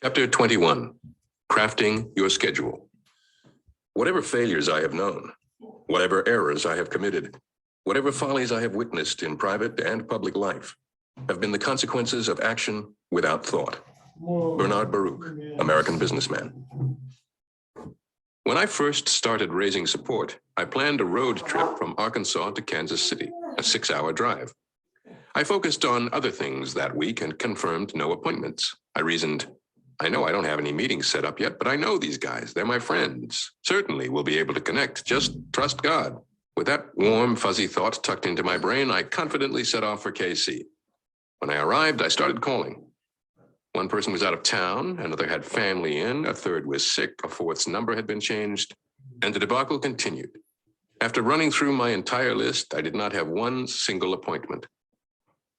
Chapter 21, Crafting Your Schedule. Whatever failures I have known, whatever errors I have committed, whatever follies I have witnessed in private and public life, have been the consequences of action without thought. Bernard Baruch, American businessman. When I first started raising support, I planned a road trip from Arkansas to Kansas City, a 6-hour drive. I focused on other things that week and confirmed no appointments. I reasoned, I know I don't have any meetings set up yet, but I know these guys. They're my friends. Certainly we'll be able to connect. Just trust God. With that warm, fuzzy thought tucked into my brain, I confidently set off for KC. When I arrived, I started calling. One person was out of town, another had family in, a third was sick, a fourth's number had been changed, and the debacle continued. After running through my entire list, I did not have one single appointment.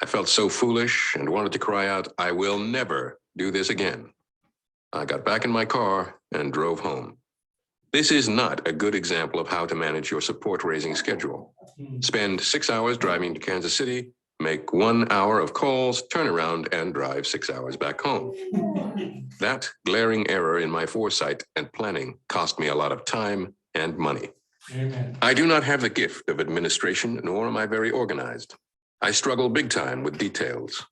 I felt so foolish and wanted to cry out, I will never do this again. I got back in my car and drove home. This is not a good example of how to manage your support raising schedule. Spend 6 hours driving to Kansas City, make 1 hour of calls, turn around and drive 6 hours back home. That glaring error in my foresight and planning cost me a lot of time and money. Amen. I do not have the gift of administration, nor am I very organized. I struggle big time with details.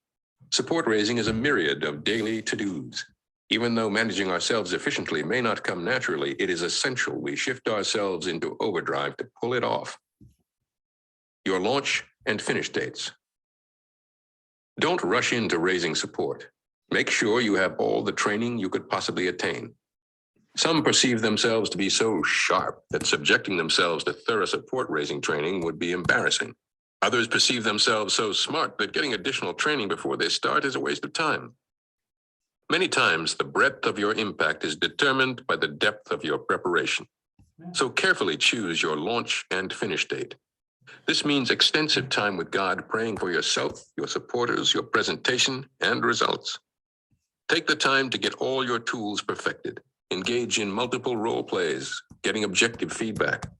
Support raising is a myriad of daily to-dos. Even though managing ourselves efficiently may not come naturally, it is essential we shift ourselves into overdrive to pull it off. Your launch and finish dates. Don't rush into raising support. Make sure you have all the training you could possibly attain. Some perceive themselves to be so sharp that subjecting themselves to thorough support raising training would be embarrassing. Others perceive themselves so smart that getting additional training before they start is a waste of time. Many times, the breadth of your impact is determined by the depth of your preparation. So carefully choose your launch and finish date. This means extensive time with God, praying for yourself, your supporters, your presentation, and results. Take the time to get all your tools perfected. Engage in multiple role plays, getting objective feedback.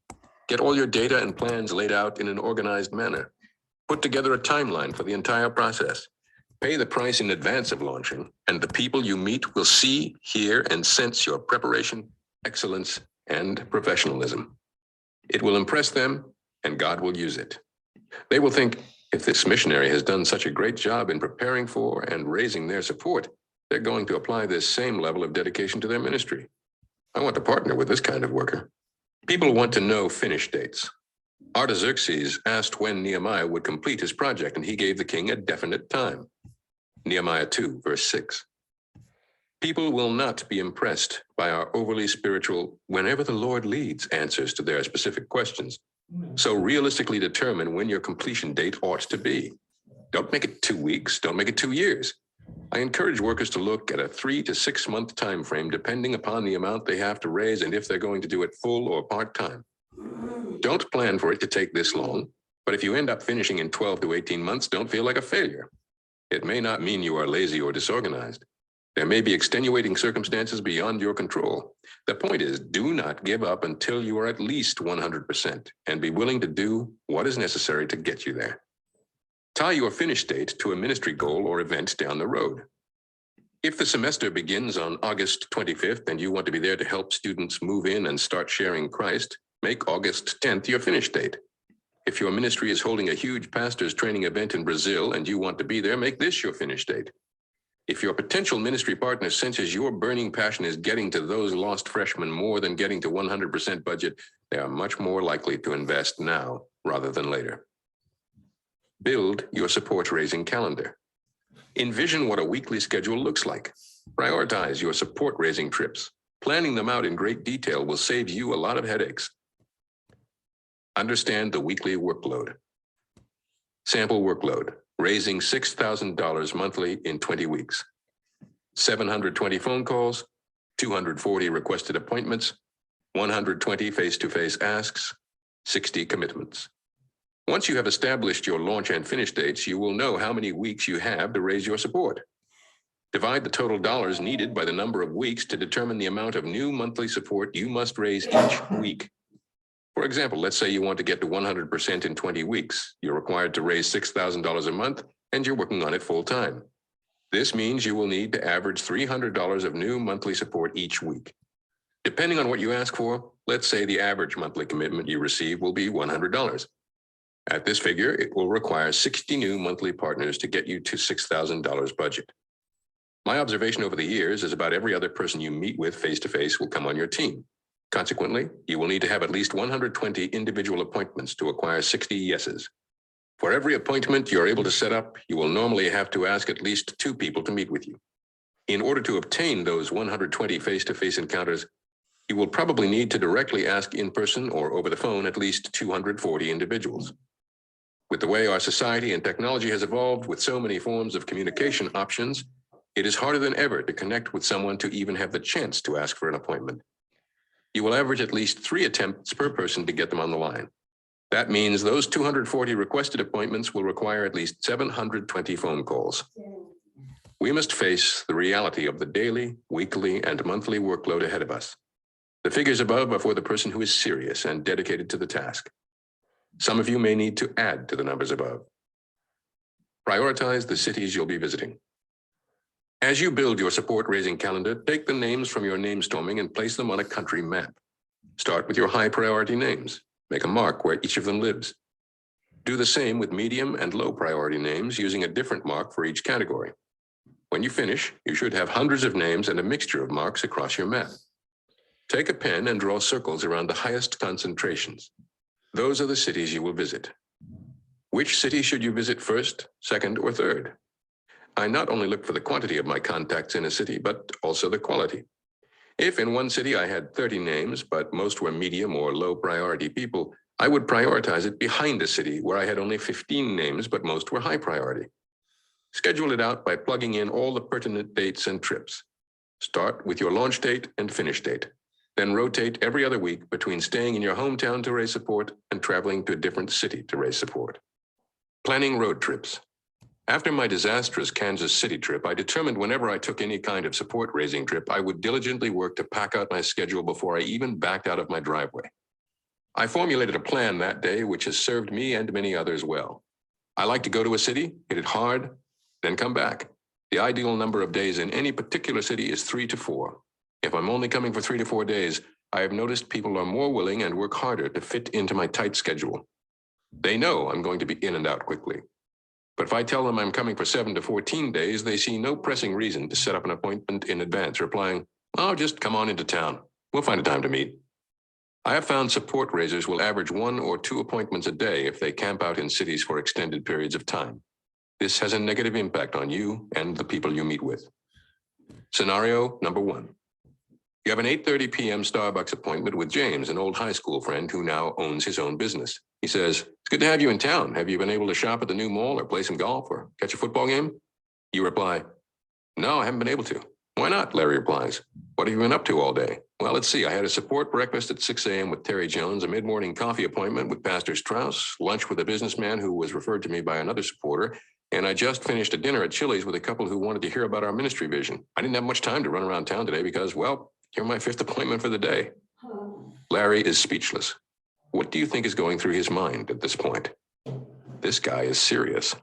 Get all your data and plans laid out in an organized manner. Put together a timeline for the entire process. Pay the price in advance of launching, and the people you meet will see, hear, and sense your preparation, excellence, and professionalism. It will impress them, and God will use it. They will think, if this missionary has done such a great job in preparing for and raising their support, they're going to apply this same level of dedication to their ministry. I want to partner with this kind of worker. People want to know finish dates. Artaxerxes asked when Nehemiah would complete his project, and he gave the king a definite time. Nehemiah 2, verse 6. People will not be impressed by our overly spiritual, whenever the Lord leads, answers to their specific questions. So realistically determine when your completion date ought to be. Don't make it 2 weeks, don't make it 2 years. I encourage workers to look at a 3 to 6 month time frame depending upon the amount they have to raise and if they're going to do it full or part-time. Don't plan for it to take this long, but if you end up finishing in 12 to 18 months, don't feel like a failure. It may not mean you are lazy or disorganized. There may be extenuating circumstances beyond your control. The point is, do not give up until you are at least 100% and be willing to do what is necessary to get you there. Tie your finish date to a ministry goal or event down the road. If the semester begins on August 25th and you want to be there to help students move in and start sharing Christ, make August 10th your finish date. If your ministry is holding a huge pastor's training event in Brazil and you want to be there, make this your finish date. If your potential ministry partner senses your burning passion is getting to those lost freshmen more than getting to 100% budget, they are much more likely to invest now rather than later. Build your support raising calendar. Envision what a weekly schedule looks like. Prioritize your support raising trips. Planning them out in great detail will save you a lot of headaches. Understand the weekly workload. Sample workload, raising $6,000 monthly in 20 weeks. 720 phone calls, 240 requested appointments, 120 face-to-face asks, 60 commitments. Once you have established your launch and finish dates, you will know how many weeks you have to raise your support. Divide the total dollars needed by the number of weeks to determine the amount of new monthly support you must raise each week. For example, let's say you want to get to 100% in 20 weeks. You're required to raise $6,000 a month, and you're working on it full time. This means you will need to average $300 of new monthly support each week. Depending on what you ask for, let's say the average monthly commitment you receive will be $100. At this figure, it will require 60 new monthly partners to get you to $6,000 budget. My observation over the years is about every other person you meet with face-to-face will come on your team. Consequently, you will need to have at least 120 individual appointments to acquire 60 yeses. For every appointment you're able to set up, you will normally have to ask at least 2 people to meet with you. In order to obtain those 120 face-to-face encounters, you will probably need to directly ask in person or over the phone at least 240 individuals. With the way our society and technology has evolved with so many forms of communication options, it is harder than ever to connect with someone to even have the chance to ask for an appointment. You will average at least 3 attempts per person to get them on the line. That means those 240 requested appointments will require at least 720 phone calls. We must face the reality of the daily, weekly, and monthly workload ahead of us. The figures above are for the person who is serious and dedicated to the task. Some of you may need to add to the numbers above. Prioritize the cities you'll be visiting. As you build your support-raising calendar, take the names from your name storming and place them on a country map. Start with your high-priority names. Make a mark where each of them lives. Do the same with medium and low-priority names using a different mark for each category. When you finish, you should have hundreds of names and a mixture of marks across your map. Take a pen and draw circles around the highest concentrations. Those are the cities you will visit. Which city should you visit first, second, or third? I not only look for the quantity of my contacts in a city, but also the quality. If in one city I had 30 names, but most were medium or low priority people, I would prioritize it behind a city where I had only 15 names, but most were high priority. Schedule it out by plugging in all the pertinent dates and trips. Start with your launch date and finish date. Then rotate every other week between staying in your hometown to raise support and traveling to a different city to raise support. Planning road trips. After my disastrous Kansas City trip, I determined whenever I took any kind of support-raising trip, I would diligently work to pack out my schedule before I even backed out of my driveway. I formulated a plan that day which has served me and many others well. I like to go to a city, hit it hard, then come back. The ideal number of days in any particular city is 3 to 4. If I'm only coming for 3 to 4 days, I have noticed people are more willing and work harder to fit into my tight schedule. They know I'm going to be in and out quickly. But if I tell them I'm coming for 7 to 14 days, they see no pressing reason to set up an appointment in advance, replying, "Oh, just come on into town. We'll find a time to meet." I have found support raisers will average 1 or 2 appointments a day if they camp out in cities for extended periods of time. This has a negative impact on you and the people you meet with. Scenario number 1. You have an 8:30 p.m. Starbucks appointment with James, an old high school friend who now owns his own business. He says, "It's good to have you in town. Have you been able to shop at the new mall or play some golf or catch a football game?" You reply, "No, I haven't been able to." "Why not?" Larry replies. "What have you been up to all day?" "Well, let's see. I had a support breakfast at 6 a.m. with Terry Jones, a mid-morning coffee appointment with Pastor Strauss, lunch with a businessman who was referred to me by another supporter, and I just finished a dinner at Chili's with a couple who wanted to hear about our ministry vision. I didn't have much time to run around town today because, well, you're my 5th appointment for the day." Larry is speechless. What do you think is going through his mind at this point? This guy is serious.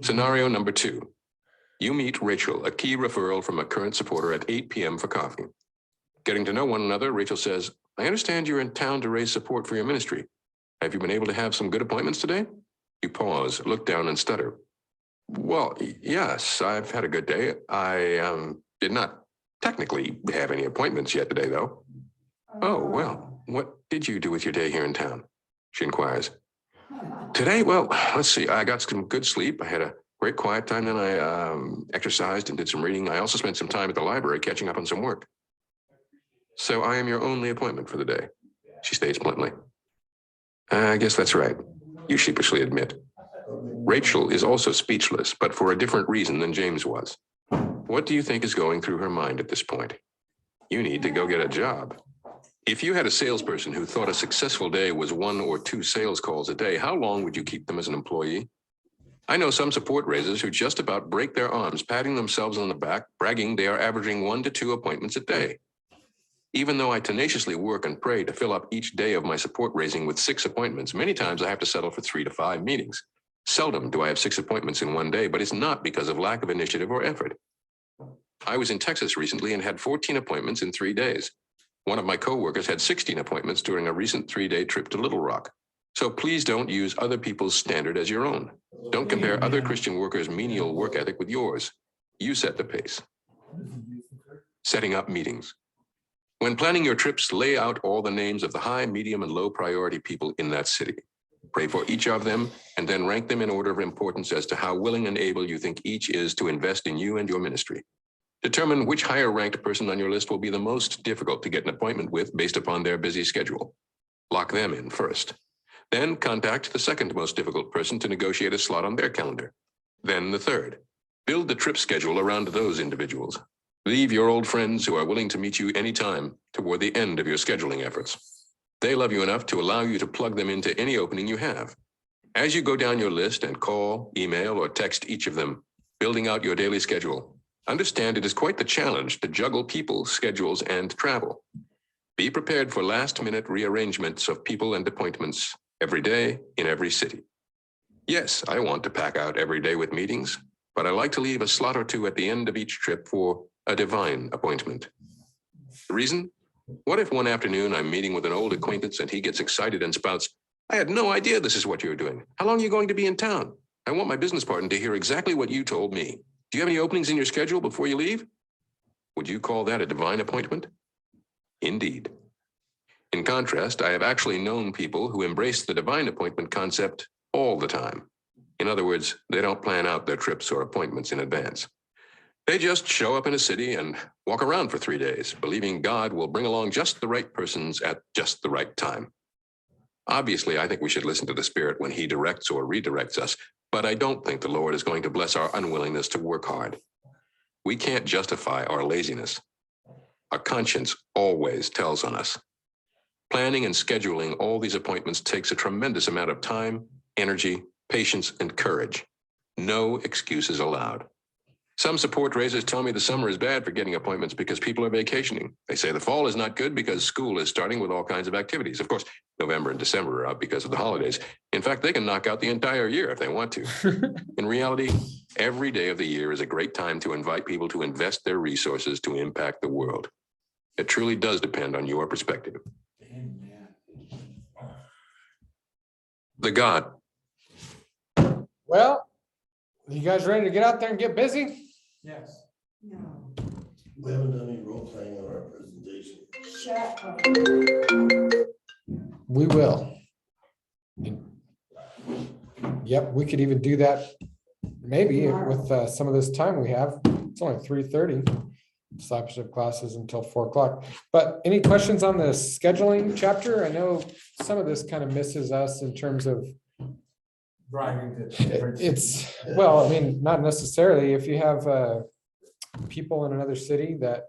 Scenario number 2. You meet Rachel, a key referral from a current supporter, at 8 p.m. for coffee. Getting to know one another, Rachel says, "I understand you're in town to raise support for your ministry. Have you been able to have some good appointments today?" You pause, look down, and stutter. "Well, yes, I've had a good day. I did not technically have any appointments yet today, though." "Oh, well, what did you do with your day here in town?" she inquires. "Today, well, let's see. I got some good sleep. I had a great quiet time. Then I exercised and did some reading. I also spent some time at the library catching up on some work." "So I am your only appointment for the day," she states bluntly. "I guess that's right," you sheepishly admit. Rachel is also speechless, but for a different reason than James was. What do you think is going through her mind at this point? You need to go get a job. If you had a salesperson who thought a successful day was 1 or 2 sales calls a day, how long would you keep them as an employee? I know some support raisers who just about break their arms, patting themselves on the back, bragging they are averaging 1 to 2 appointments a day. Even though I tenaciously work and pray to fill up each day of my support raising with 6 appointments, many times I have to settle for 3 to 5 meetings. Seldom do I have 6 appointments in one day, but it's not because of lack of initiative or effort. I was in Texas recently and had 14 appointments in 3 days. One of my coworkers had 16 appointments during a recent 3-day trip to Little Rock. So please don't use other people's standard as your own. Don't compare other Christian workers' menial work ethic with yours. You set the pace. Setting up meetings. When planning your trips, lay out all the names of the high, medium, and low priority people in that city. Pray for each of them, and then rank them in order of importance as to how willing and able you think each is to invest in you and your ministry. Determine which higher ranked person on your list will be the most difficult to get an appointment with based upon their busy schedule. Lock them in first. Then contact the second most difficult person to negotiate a slot on their calendar. Then the third. Build the trip schedule around those individuals. Leave your old friends who are willing to meet you anytime toward the end of your scheduling efforts. They love you enough to allow you to plug them into any opening you have. As you go down your list and call, email, or text each of them, building out your daily schedule, understand it is quite the challenge to juggle people, schedules, and travel. Be prepared for last-minute rearrangements of people and appointments every day in every city. Yes, I want to pack out every day with meetings, but I like to leave a slot or two at the end of each trip for a divine appointment. The reason? What if one afternoon I'm meeting with an old acquaintance and he gets excited and spouts, "I had no idea this is what you're doing. How long are you going to be in town? I want my business partner to hear exactly what you told me. Do you have any openings in your schedule before you leave?" Would you call that a divine appointment? Indeed. In contrast, I have actually known people who embrace the divine appointment concept all the time. In other words, they don't plan out their trips or appointments in advance. They just show up in a city and walk around for 3 days, believing God will bring along just the right persons at just the right time. Obviously, I think we should listen to the Spirit when He directs or redirects us, but I don't think the Lord is going to bless our unwillingness to work hard. We can't justify our laziness. Our conscience always tells on us. Planning and scheduling all these appointments takes a tremendous amount of time, energy, patience, and courage. No excuses allowed. Some support raisers tell me the summer is bad for getting appointments because people are vacationing. They say the fall is not good because school is starting with all kinds of activities. Of course, November and December are out because of the holidays. In fact, they can knock out the entire year if they want to. In reality, every day of the year is a great time to invite people to invest their resources to impact the world. It truly does depend on your perspective. The God. Well, you guys ready to get out there and get busy? Yes. No, We haven't done any role playing on our presentation. shut up. We will. Yep, we could even do that maybe with some of this time we have. It's only 3:30. Discipleship classes until 4 o'clock. But any questions on the scheduling chapter? I know some of this kind of misses us in terms of Driving to different it's, well, I mean, not necessarily. If you have people in another city that,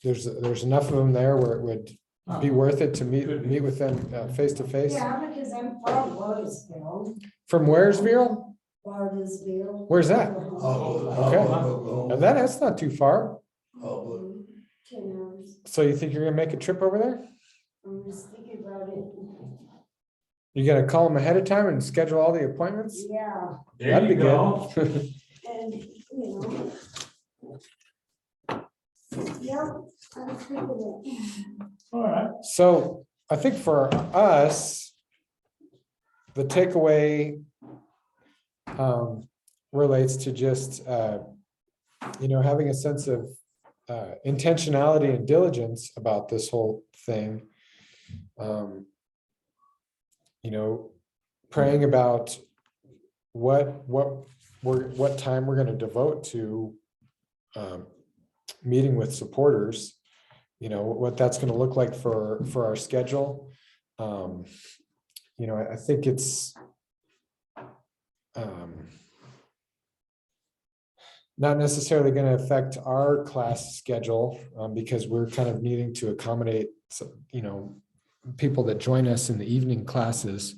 there's enough of them there where it would be worth it to meet with them face to face. Yeah, because I'm from Watersville. From Waresville? Watersville. Where's that? Oklahoma. And that's not too far. 10 hours. So you think you're gonna make a trip over there? I'm just thinking about it. You gotta call them ahead of time and schedule all the appointments? Yeah, There That'd you be go. good. and, yep, I'm thinking it. All right. So I think for us, the takeaway relates to just, having a sense of intentionality and diligence about this whole thing. Praying about what time we're going to devote to meeting with supporters, what that's going to look like for our schedule. I think it's not necessarily going to affect our class schedule because we're kind of needing to accommodate, people that join us in the evening classes.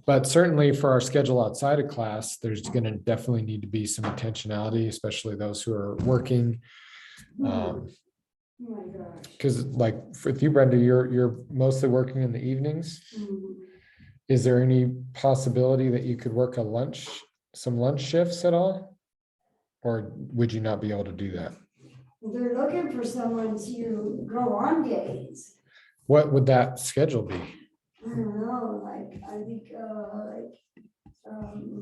But certainly for our schedule outside of class, there's going to definitely need to be some intentionality, especially those who are working. Oh my gosh. Because like with you, Brenda, you're mostly working in the evenings. Is there any possibility that you could work some lunch shifts at all? Or would you not be able to do that? They're looking for someone to go on days. What would that schedule be? I don't know, like, I think,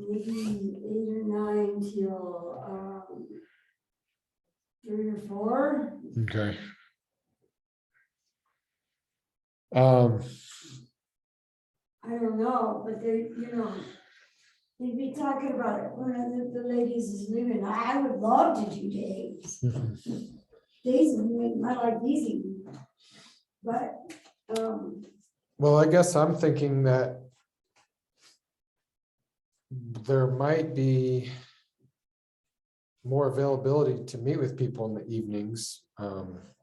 maybe 8 or 9 till, 3 or 4. Okay. I don't know, but they'd be talking about it. One of the ladies is leaving. I would love to do days. Days would make my life easy. But, Well, I guess I'm thinking that there might be more availability to meet with people in the evenings.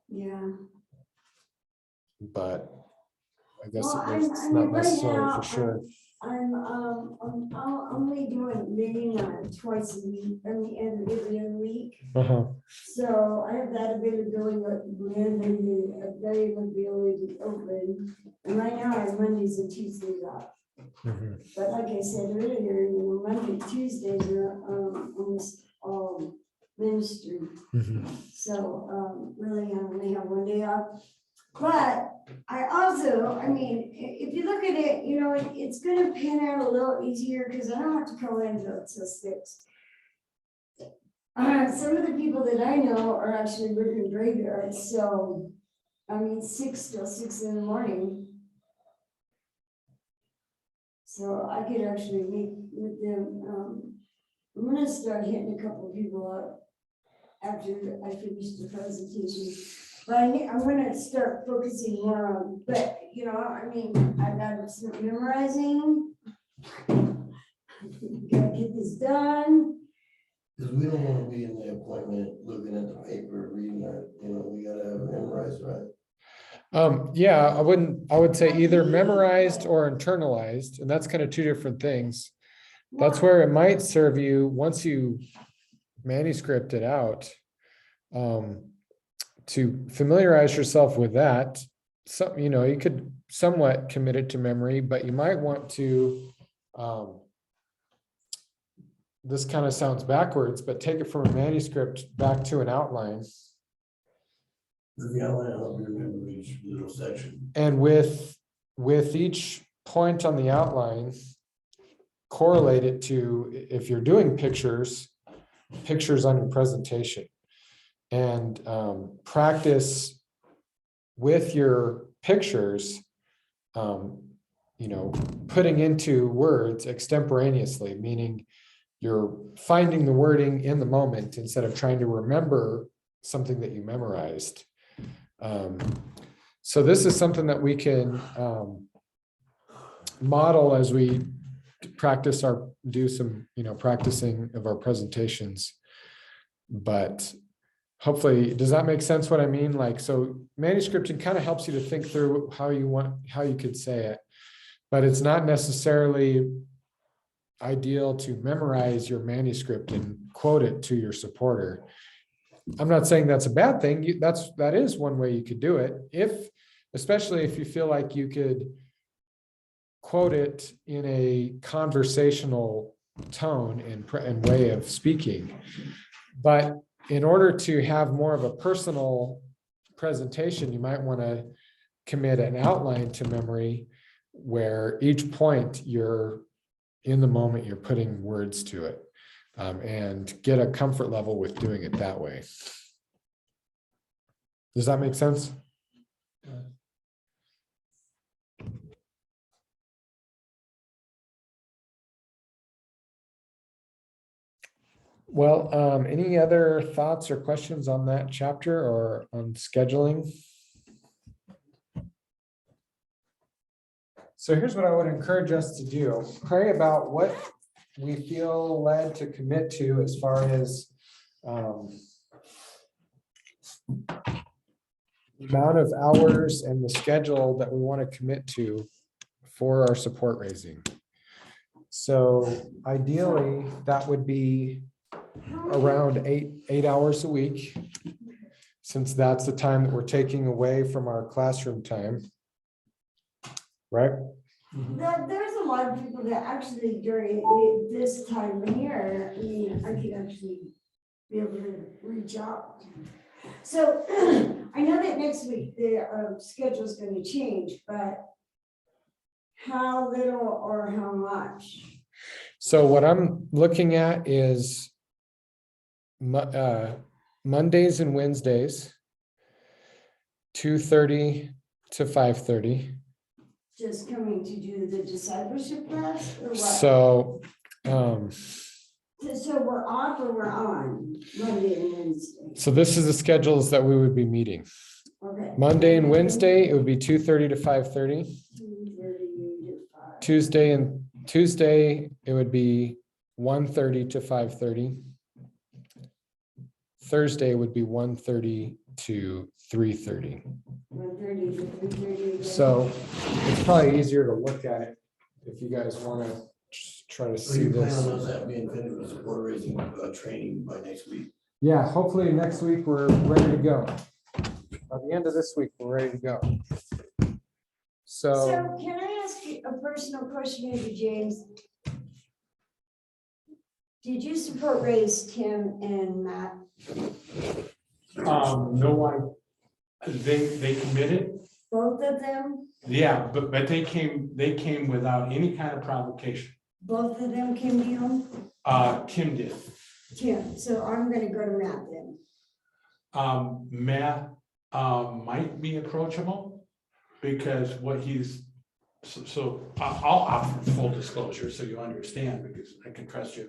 yeah. But I guess Well, it's I mean, not right necessary now, for sure. I'm only doing meeting twice a week, every other week. Uh-huh. So I have that availability when the day would be already open. And right now I have Mondays and Tuesdays off. Mhm. But like I said earlier, Monday, Tuesdays are almost all ministry. Mhm. So really I only have one day off. But I also, I mean, if you look at it, it's gonna pan out a little easier because I don't have to go in until 6. Some of the people that I know are actually working graveyards, so, I mean, 6 till 6 in the morning. So I could actually meet with them. I'm gonna start hitting a couple of people up after I finish the presentation. But I'm gonna start focusing more on, but, I mean, I've got some memorizing. Gotta get this done. Because we don't want to be in the appointment, looking at the paper, reading our, we gotta have it memorized, right? Yeah, I would say either memorized or internalized, and that's kind of two different things. That's where it might serve you once you manuscript it out. To familiarize yourself with that. So, you could somewhat commit it to memory, but you might want to, this kind of sounds backwards, but take it from a manuscript back to an outline. The outline, I hope you remember each little section. And with each point on the outline, correlate it to, if you're doing pictures on your presentation. And practice with your pictures, putting into words extemporaneously, meaning you're finding the wording in the moment instead of trying to remember something that you memorized. So this is something that we can model as we practice do some practicing of our presentations. But hopefully, does that make sense what I mean? Like, so manuscripting kind of helps you to think through how you could say it, but it's not necessarily ideal to memorize your manuscript and quote it to your supporter. I'm not saying that's a bad thing. That is one way you could do it. Especially if you feel like you could quote it in a conversational tone and way of speaking. But in order to have more of a personal presentation, you might want to commit an outline to memory where each point you're in the moment, you're putting words to it, and get a comfort level with doing it that way. Does that make sense? Well, any other thoughts or questions on that chapter or on scheduling? So here's what I would encourage us to do. Pray about what we feel led to commit to as far as amount of hours and the schedule that we want to commit to for our support raising. So ideally, that would be around eight hours a week. since that's the time that we're taking away from our classroom time. Right? There's a lot of people that actually during this time of year, I mean, I could actually be able to reach out. So I know that next week the schedule is going to change, but how little or how much? So what I'm looking at is Mondays and Wednesdays, 2:30 to 5:30. Just coming to do the discipleship class or what? So, So we're off or we're on Monday and Wednesday? so this is the schedules that we would be meeting. Okay. Monday and Wednesday, it would be 2:30 to 5:30. 2:30 to 5. Tuesday, it would be 1:30 to 5:30. Thursday would be 1:30 to 3:30. 1:30 to 3:30. So it's probably easier to look at it if you guys want to try to So see you plan this. on us that being finished with support raising training by next week? Yeah, hopefully next week we're ready to go. By the end of this week, we're ready to go. So, So can I ask you a personal question, maybe James? Did you support raise Tim and Matt? No one, they committed, Both of them? yeah, but they came without any kind of provocation. Both of them came to you? Tim did. Tim, so I'm gonna go to Matt then. Matt might be approachable because what he's, so I'll offer full disclosure so you understand, because I can trust you.